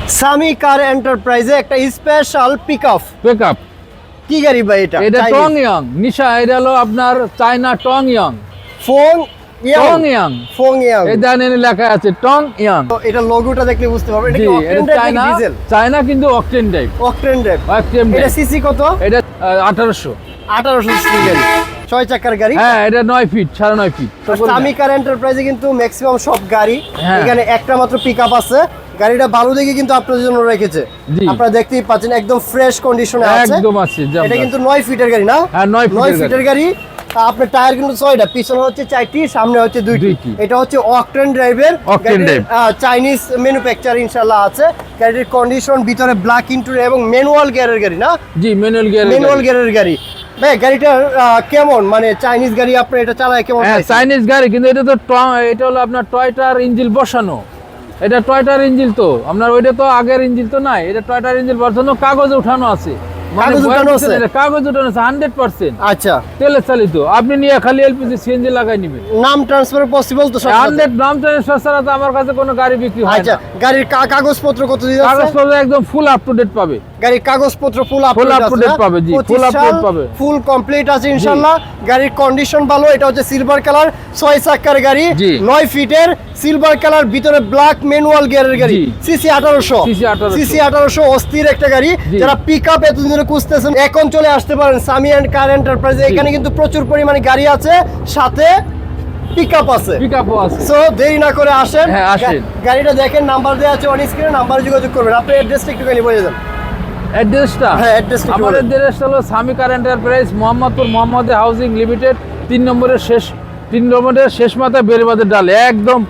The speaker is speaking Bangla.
সামি কার এন্টারপ্রাইজে একটা স্পেশাল পিকআপ। পিকআপ কি গাড়ি ভাই এটা? এটা টং ইয়াং নিশা, এটা হলো আপনার চায়না টং ইয়াং। ফোং টং ইয়াং, ফোং ইয়াং, এই দেখেন লেখা আছে টং ইয়াং। তো এটা লোগোটা দেখলে বুঝতে পারবেন এটা জি, কি এটা অকটেন চায়না, ডিজেল? চায়না কিন্তু octane type. Octane drive. Octane এটা টাইপ। সিসি কত? এটা 1800। 1800 সিসি গাড়ি, 6 চাকার গাড়ি। হ্যাঁ, এটা 9 ফিট, 9.5 ফিট। সামি কার এন্টারপ্রাইজে কিন্তু ম্যাক্সিমাম সব গাড়ি, হ্যাঁ। এখানে একটা মাত্র পিকআপ আছে। গাড়িটা ভালো দেখে কিন্তু আপনাদের জন্য রেখেছে। জি। আপনারা দেখতেই পাচ্ছেন একদম ফ্রেশ কন্ডিশনে আছে। একদম আছে। এটা কিন্তু 9 ফিটের গাড়ি না? হ্যাঁ, 9 ফিটের গাড়ি। আপনার টায়ার কিন্তু 6টা, পিছনে হচ্ছে 4টি, সামনে হচ্ছে 2টি। এটা হচ্ছে অকটেন ড্রাইভের, অকটেন ড্রাইভ, চাইনিজ ম্যানুফ্যাকচার ইনশাআল্লাহ আছে। গাড়ির কন্ডিশন ভিতরে ব্ল্যাক ইন্টেরিয়র এবং ম্যানুয়াল গিয়ারের গাড়ি না? জি, ম্যানুয়াল গিয়ারের গাড়ি। ভাই গাড়িটা কেমন, মানে চাইনিজ গাড়ি আপনি এটা চালায় কেমন? হ্যাঁ, চাইনিজ গাড়ি, কিন্তু এটা তো এটা হলো আপনার টয়টার ইঞ্জিন বসানো। এটা টয়টার ইঞ্জিন, তো আপনার ওইটা তো আগের ইঞ্জিন তো নাই, এটা টয়টার ইঞ্জিন বসানো, কাগজ উঠানো আছে। কাগজ উঠানো আছে? কাগজ উঠানো আছে 100%। আচ্ছা, তেলে চালিত। আপনি নিয়ে খালি এলপিজি সিএনজি লাগাই নেবেন। নাম ট্রান্সফার পসিবল তো? 100 নাম ট্রান্সফার ছাড়া তো আমার কাছে কোনো গাড়ি বিক্রি হয় আচ্ছা, না। গাড়ির কাগজপত্র কত দিন আছে? কাগজপত্র একদম ফুল আপ টু ডেট পাবে। গাড়ির কাগজপত্র ফুল আপ টু ডেট পাবে। জি, ফুল আপ টু ডেট পাবে। ফুল কমপ্লিট আছে ইনশাআল্লাহ। গাড়ির কন্ডিশন ভালো। এটা হচ্ছে সিলভার কালার, 6 চাকার গাড়ি, 9 ফিটের, সিলভার কালার, ভিতরে ব্ল্যাক ম্যানুয়াল গিয়ারের গাড়ি। সিসি 1800। সিসি 1800 অস্থির একটা গাড়ি। যারা পিকআপ এতদিন ধরে খুঁজতেছেন, এখন চলে আসতে পারেন সামি এন্ড কার এন্টারপ্রাইজ। এখানে কিন্তু প্রচুর পরিমাণে গাড়ি আছে, সাথে পিকআপ আছে। পিকআপও আছে। সো দেরি না করে আসেন। হ্যাঁ, আসেন। গাড়িটা দেখেন, নাম্বার দেওয়া আছে অন স্ক্রিনে, নাম্বারে যোগাযোগ করবেন। আপনার অ্যাড্রেসটা একটুখানি বলে দেন। অ্যাড্রেসটা? হ্যাঁ, অ্যাড্রেসটা আমার অ্যাড্রেসটা হলো সামি কার এন্টারপ্রাইজ, মোহাম্মদপুর মোহাম্মদে হাউজিং লিমিটেড, 3 নম্বরের শেষ মাথায় বেড়িবাঁধের ডালে, একদম